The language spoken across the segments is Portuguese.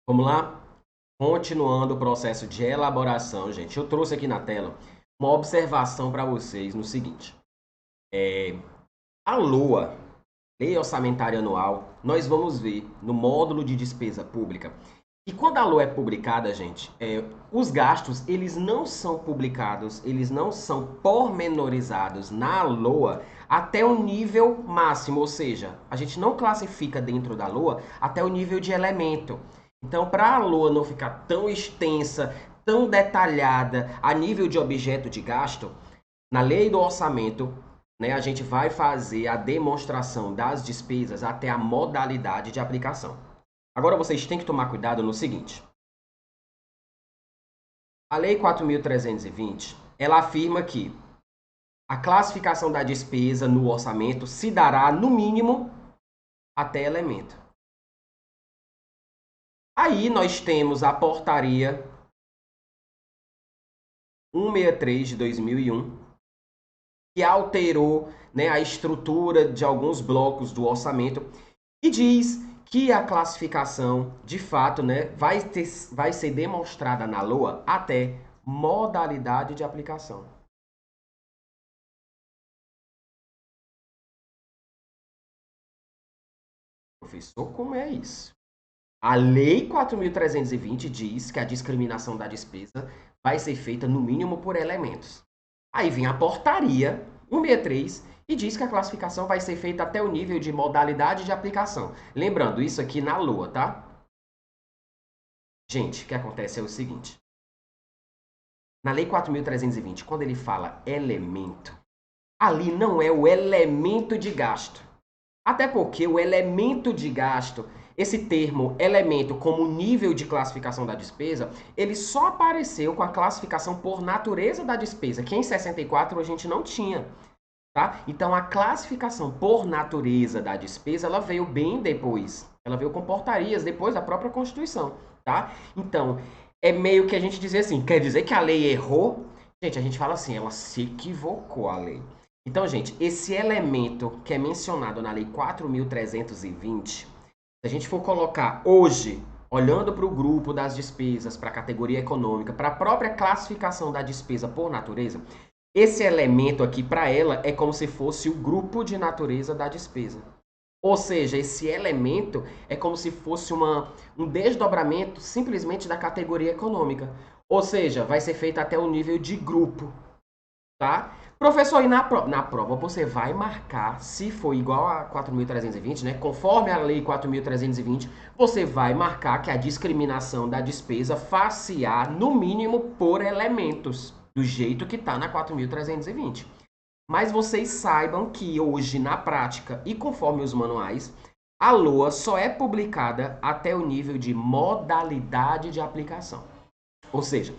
Vamos lá? Continuando o processo de elaboração, gente, eu trouxe aqui na tela uma observação para vocês no seguinte. A LOA, Lei Orçamentária Anual, nós vamos ver no módulo de despesa pública. E quando a LOA é publicada, gente, os gastos, eles não são publicados, eles não são pormenorizados na LOA até o nível máximo, ou seja, a gente não classifica dentro da LOA até o nível de elemento. Então, para a LOA não ficar tão extensa, tão detalhada a nível de objeto de gasto, na lei do orçamento, né, a gente vai fazer a demonstração das despesas até a modalidade de aplicação. Agora vocês têm que tomar cuidado no seguinte. A Lei 4.320, ela afirma que a classificação da despesa no orçamento se dará, no mínimo, até elemento. Aí nós temos a portaria 163 de 2001, que alterou, né, a estrutura de alguns blocos do orçamento e diz que a classificação, de fato, né, vai ser demonstrada na LOA até modalidade de aplicação. Professor, como é isso? A Lei 4.320 diz que a discriminação da despesa vai ser feita no mínimo por elementos. Aí vem a portaria 163 e diz que a classificação vai ser feita até o nível de modalidade de aplicação. Lembrando, isso aqui na LOA, tá? Gente, o que acontece é o seguinte. Na Lei 4.320, quando ele fala elemento, ali não é o elemento de gasto. Até porque o elemento de gasto, esse termo elemento como nível de classificação da despesa, ele só apareceu com a classificação por natureza da despesa, que em 64 a gente não tinha. Tá? Então, a classificação por natureza da despesa, ela veio bem depois. Ela veio com portarias depois da própria Constituição. Tá? Então, é meio que a gente dizer assim, quer dizer que a lei errou? Gente, a gente fala assim, ela se equivocou a lei. Então, gente, esse elemento que é mencionado na Lei 4.320, se a gente for colocar hoje, olhando para o grupo das despesas, para a categoria econômica, para a própria classificação da despesa por natureza, esse elemento aqui para ela é como se fosse o grupo de natureza da despesa. Ou seja, esse elemento é como se fosse um desdobramento simplesmente da categoria econômica. Ou seja, vai ser feito até o nível de grupo. Tá? Professor, e na prova você vai marcar, se for igual a 4.320, né? Conforme a lei 4.320, você vai marcar que a discriminação da despesa far-se-á, no mínimo, por elementos, do jeito que está na 4.320. Mas vocês saibam que hoje, na prática e conforme os manuais, a LOA só é publicada até o nível de modalidade de aplicação. Ou seja,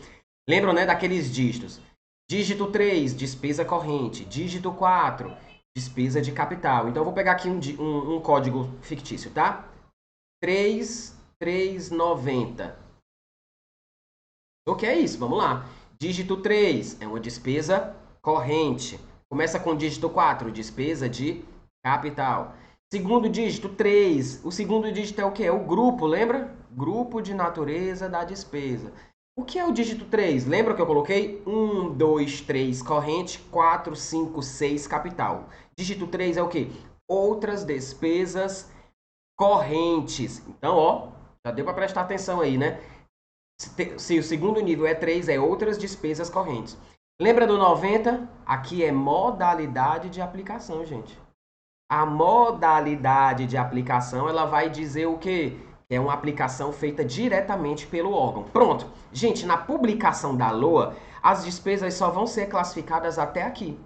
lembram, né, daqueles dígitos? Dígito 3, despesa corrente. Dígito 4, despesa de capital. Então, eu vou pegar aqui um código fictício, tá? 3.390. O que é isso? Vamos lá. Dígito 3 é uma despesa corrente. Começa com dígito 4, despesa de capital. Segundo dígito 3. O segundo dígito é o quê? É o grupo, lembra? Grupo de natureza da despesa. O que é o dígito 3? Lembra que eu coloquei? 1, 2, 3 corrente, 4, 5, 6 capital. Dígito 3 é o quê? Outras despesas correntes. Então, ó, já deu para prestar atenção aí, né? Se o segundo nível é 3, é outras despesas correntes. Lembra do 90? Aqui é modalidade de aplicação, gente. A modalidade de aplicação, ela vai dizer o quê? É uma aplicação feita diretamente pelo órgão. Pronto. Gente, na publicação da LOA, as despesas só vão ser classificadas até aqui.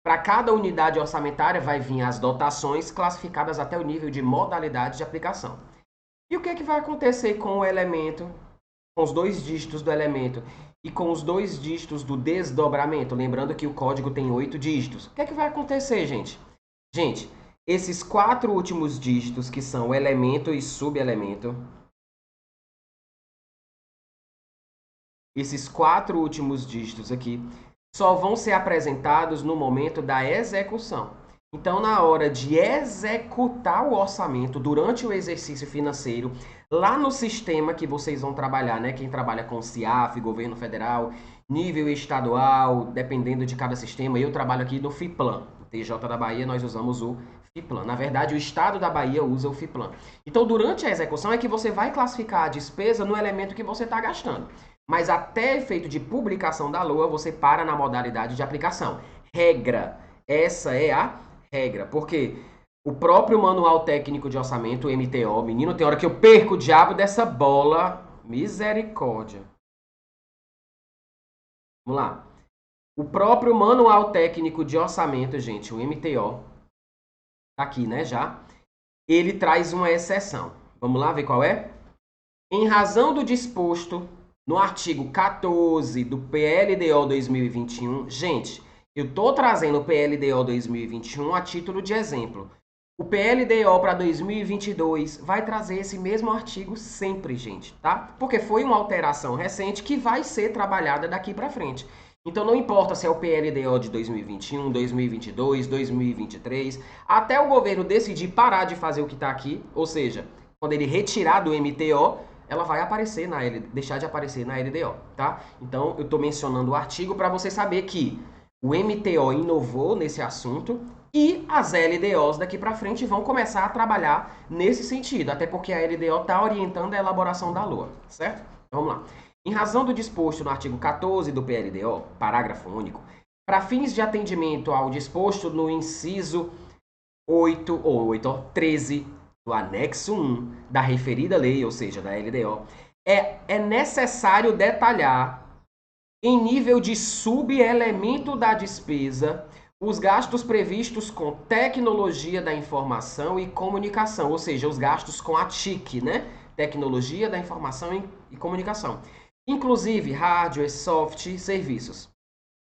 Para cada unidade orçamentária vai vir as dotações classificadas até o nível de modalidade de aplicação. E o que é que vai acontecer com o elemento, com os dois dígitos do elemento e com os dois dígitos do desdobramento? Lembrando que o código tem 8 dígitos. O que é que vai acontecer, gente? Gente, esses 4 últimos dígitos, que são elemento e subelemento, esses 4 últimos dígitos aqui, só vão ser apresentados no momento da execução. Então, na hora de executar o orçamento, durante o exercício financeiro, lá no sistema que vocês vão trabalhar, né? Quem trabalha com CIAF, governo federal, nível estadual, dependendo de cada sistema, eu trabalho aqui no FIPLAN. No TJ da Bahia, nós usamos o FIPLAN. Na verdade, o estado da Bahia usa o FIPLAN. Então, durante a execução é que você vai classificar a despesa no elemento que você está gastando. Mas até efeito de publicação da LOA, você para na modalidade de aplicação. Regra. Essa é a regra. Porque o próprio Manual Técnico de Orçamento, o MTO, menino, tem hora que eu perco o diabo dessa bola. Misericórdia. Vamos lá. O próprio Manual Técnico de Orçamento, gente, o MTO, tá aqui, né, já. Ele traz uma exceção. Vamos lá ver qual é? Em razão do disposto no artigo 14 do PLDO 2021, gente, eu estou trazendo o PLDO 2021 a título de exemplo. O PLDO para 2022 vai trazer esse mesmo artigo sempre, gente, tá? Porque foi uma alteração recente que vai ser trabalhada daqui para frente. Então não importa se é o PLDO de 2021, 2022, 2023, até o governo decidir parar de fazer o que está aqui, ou seja, quando ele retirar do MTO, ela vai aparecer na deixar de aparecer na LDO, tá? Então eu estou mencionando o artigo para você saber que o MTO inovou nesse assunto e as LDOs daqui para frente vão começar a trabalhar nesse sentido, até porque a LDO está orientando a elaboração da LOA, certo? Então, vamos lá. Em razão do disposto no artigo 14 do PLDO, parágrafo único, para fins de atendimento ao disposto no inciso 13 do anexo 1 da referida lei, ou seja, da LDO, é necessário detalhar em nível de subelemento da despesa os gastos previstos com tecnologia da informação e comunicação, ou seja, os gastos com a TIC, né? Tecnologia da informação e comunicação. Inclusive hardware, software, serviços.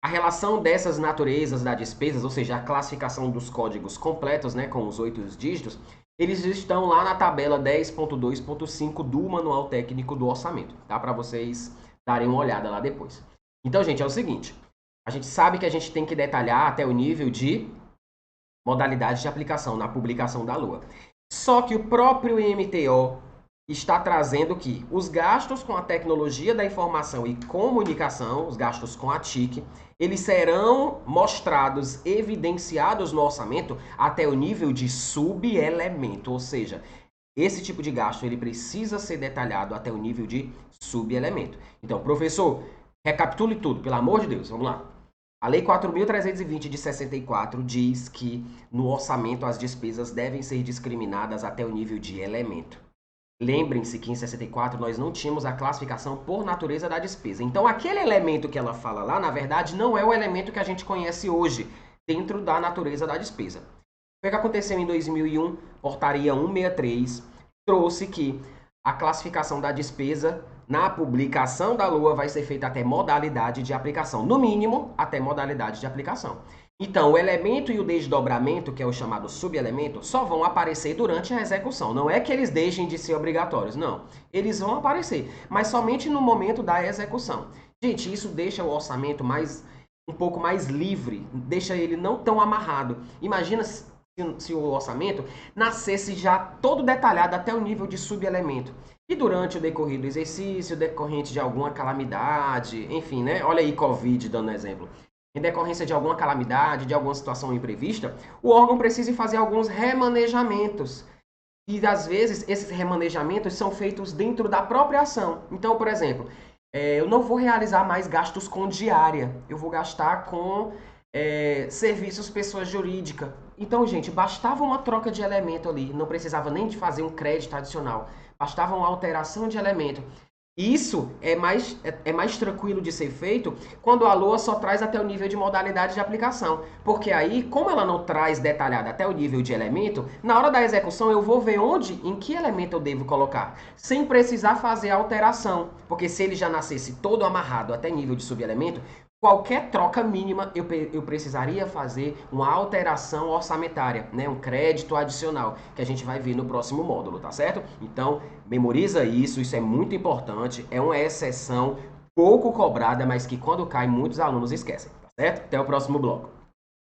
A relação dessas naturezas da despesas, ou seja, a classificação dos códigos completos, né, com os 8 dígitos, eles estão lá na tabela 10.2.5 do Manual Técnico do Orçamento, tá? Para vocês darem uma olhada lá depois. Então, gente, é o seguinte, a gente sabe que a gente tem que detalhar até o nível de modalidade de aplicação na publicação da LOA. Só que o próprio MTO está trazendo que os gastos com a tecnologia da informação e comunicação, os gastos com a TIC, eles serão mostrados, evidenciados no orçamento até o nível de subelemento, ou seja, esse tipo de gasto ele precisa ser detalhado até o nível de subelemento. Então, professor, recapitule tudo, pelo amor de Deus, vamos lá. A Lei 4.320 de 64 diz que no orçamento as despesas devem ser discriminadas até o nível de elemento. Lembrem-se que em 64 nós não tínhamos a classificação por natureza da despesa. Então, aquele elemento que ela fala lá, na verdade, não é o elemento que a gente conhece hoje dentro da natureza da despesa. O que aconteceu em 2001, portaria 163, trouxe que a classificação da despesa na publicação da LOA vai ser feita até modalidade de aplicação. No mínimo, até modalidade de aplicação. Então, o elemento e o desdobramento, que é o chamado subelemento, só vão aparecer durante a execução. Não é que eles deixem de ser obrigatórios, não. Eles vão aparecer, mas somente no momento da execução. Gente, isso deixa o orçamento um pouco mais livre, deixa ele não tão amarrado. Imagina se o orçamento nascesse já todo detalhado até o nível de subelemento. E durante o decorrer do exercício, decorrente de alguma calamidade, enfim, né? Olha aí, Covid, dando exemplo. Em decorrência de alguma calamidade, de alguma situação imprevista, o órgão precisa fazer alguns remanejamentos. E, às vezes, esses remanejamentos são feitos dentro da própria ação. Então, por exemplo, eu não vou realizar mais gastos com diária. Eu vou gastar com serviços pessoa jurídica. Então, gente, bastava uma troca de elemento ali. Não precisava nem de fazer um crédito adicional. Bastava uma alteração de elemento. Isso é mais tranquilo de ser feito quando a LOA só traz até o nível de modalidade de aplicação. Porque aí, como ela não traz detalhado até o nível de elemento, na hora da execução eu vou ver em que elemento eu devo colocar, sem precisar fazer a alteração. Porque se ele já nascesse todo amarrado até nível de subelemento, qualquer troca mínima eu precisaria fazer uma alteração orçamentária, né? Um crédito adicional, que a gente vai ver no próximo módulo, tá certo? Então, memoriza isso é muito importante, é uma exceção pouco cobrada, mas que quando cai muitos alunos esquecem, tá certo? Até o próximo bloco.